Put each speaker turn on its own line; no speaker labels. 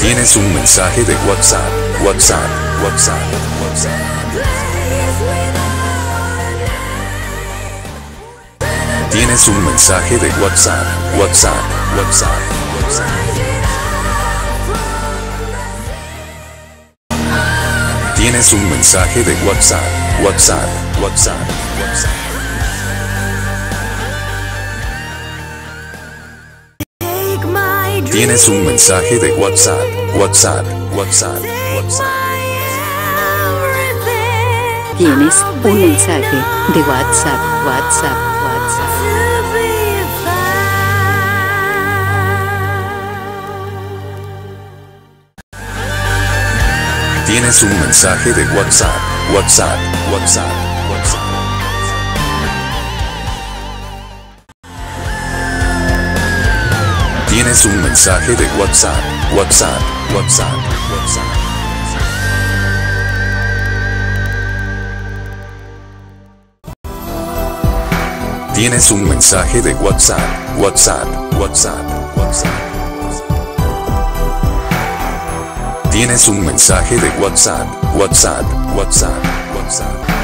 Tienes un mensaje de WhatsApp, WhatsApp, WhatsApp, WhatsApp. Tienes un mensaje de WhatsApp, WhatsApp, WhatsApp, WhatsApp. Tienes un mensaje de WhatsApp, WhatsApp, WhatsApp, WhatsApp. Tienes un mensaje de WhatsApp, WhatsApp, WhatsApp, WhatsApp.
Tienes un mensaje de WhatsApp, WhatsApp, WhatsApp.
Tienes un mensaje de WhatsApp, WhatsApp, WhatsApp, WhatsApp. Tienes un mensaje de WhatsApp, WhatsApp, WhatsApp, WhatsApp. Tienes un mensaje de WhatsApp, WhatsApp, WhatsApp, WhatsApp. Tienes un mensaje de WhatsApp, WhatsApp, WhatsApp, WhatsApp.